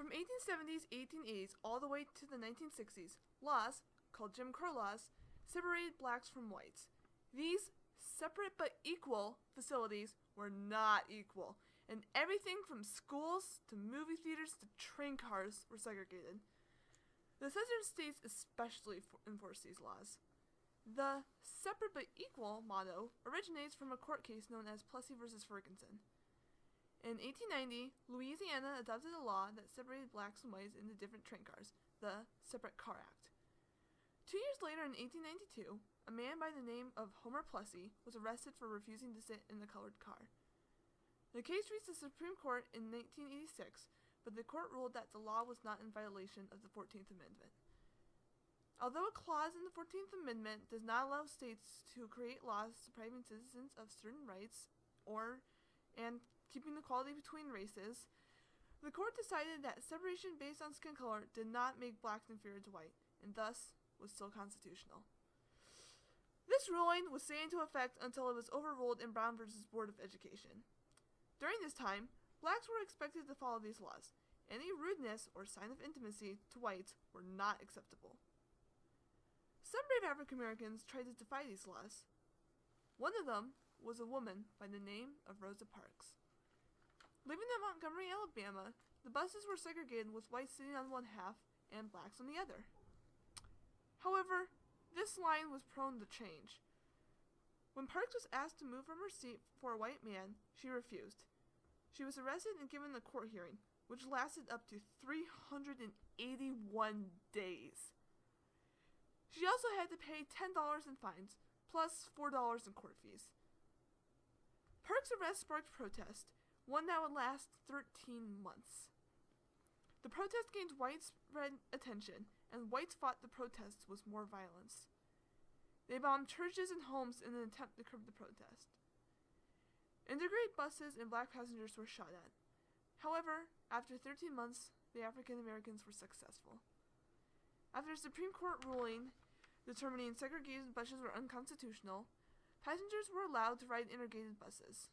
From 1870s, 1880s, all the way to the 1960s, laws, called Jim Crow laws, separated blacks from whites. These separate but equal facilities were not equal, and everything from schools to movie theaters to train cars were segregated. The southern states especially enforced these laws. The separate but equal motto originates from a court case known as Plessy v. Ferguson. In 1890, Louisiana adopted a law that separated blacks and whites into different train cars, the Separate Car Act. 2 years later, in 1892, a man by the name of Homer Plessy was arrested for refusing to sit in the colored car. The case reached the Supreme Court in 1986, but the court ruled that the law was not in violation of the 14th Amendment. Although a clause in the 14th Amendment does not allow states to create laws depriving citizens of certain rights and keeping equality between races, the court decided that separation based on skin color did not make blacks inferior to white, and thus was still constitutional. This ruling would stay into effect until it was overruled in Brown v. Board of Education. During this time, blacks were expected to follow these laws. Any rudeness or sign of intimacy to whites were not acceptable. Some brave African Americans tried to defy these laws. One of them was a woman by the name of Rosa Parks. Living in Montgomery, Alabama, the buses were segregated with whites sitting on one half and blacks on the other. However, this line was prone to change. When Parks was asked to move from her seat for a white man, she refused. She was arrested and given a court hearing, which lasted up to 381 days. She also had to pay $10 in fines, plus $4 in court fees. Parks' arrest sparked protest, one that would last 13 months. The protest gained widespread attention, and whites fought the protests with more violence. They bombed churches and homes in an attempt to curb the protest. Integrated buses and black passengers were shot at. However, after 13 months, the African Americans were successful. After a Supreme Court ruling determining segregated buses were unconstitutional, passengers were allowed to ride integrated buses.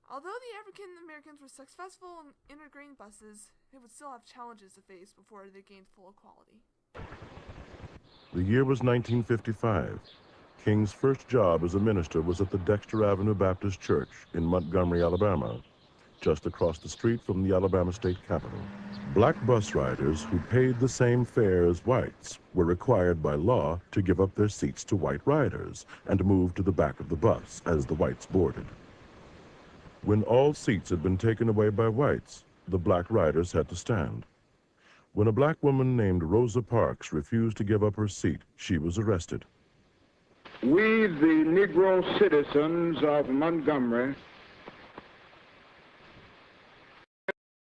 Although the African Americans were successful in integrating buses, they would still have challenges to face before they gained full equality. The year was 1955. King's first job as a minister was at the Dexter Avenue Baptist Church in Montgomery, Alabama, just across the street from the Alabama State Capitol. Black bus riders who paid the same fare as whites were required by law to give up their seats to white riders and move to the back of the bus as the whites boarded. When all seats had been taken away by whites, the black riders had to stand. When a black woman named Rosa Parks refused to give up her seat, she was arrested. We, the Negro citizens of Montgomery,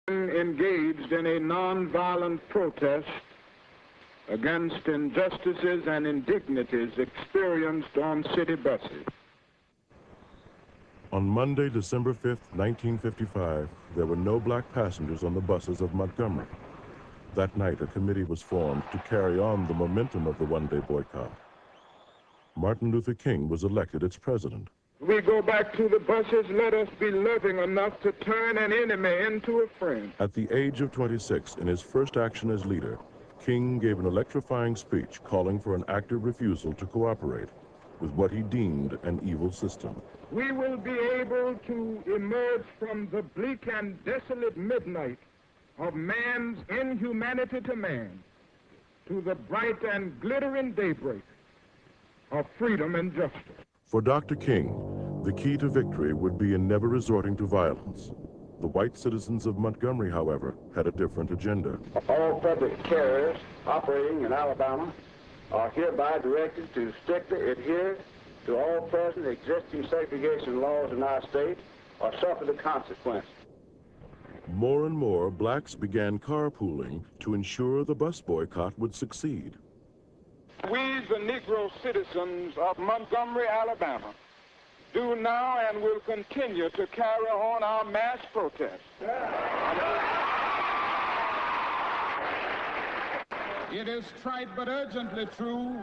engaged in a nonviolent protest against injustices and indignities experienced on city buses. On Monday, December 5th, 1955, there were no black passengers on the buses of Montgomery. That night, a committee was formed to carry on the momentum of the one-day boycott. Martin Luther King was elected its president. We go back to the buses, let us be loving enough to turn an enemy into a friend. At the age of 26, in his first action as leader, King gave an electrifying speech calling for an active refusal to cooperate with what he deemed an evil system. We will be able to emerge from the bleak and desolate midnight of man's inhumanity to man to the bright and glittering daybreak of freedom and justice. For Dr. King, the key to victory would be in never resorting to violence. The white citizens of Montgomery, however, had a different agenda. All public carriers operating in Alabama are hereby directed to strictly adhere to all present existing segregation laws in our state or suffer the consequences. More and more blacks began carpooling to ensure the bus boycott would succeed. We, the Negro citizens of Montgomery, Alabama, do now and will continue to carry on our mass protest. It is trite but urgently true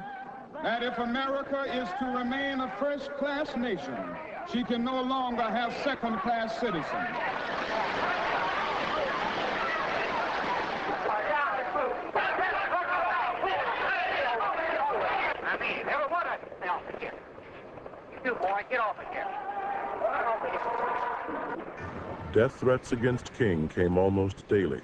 that if America is to remain a first-class nation, she can no longer have second-class citizens. Stay off the chair. You do, boy. Get off the chair. Get off the chair. Death threats against King came almost daily.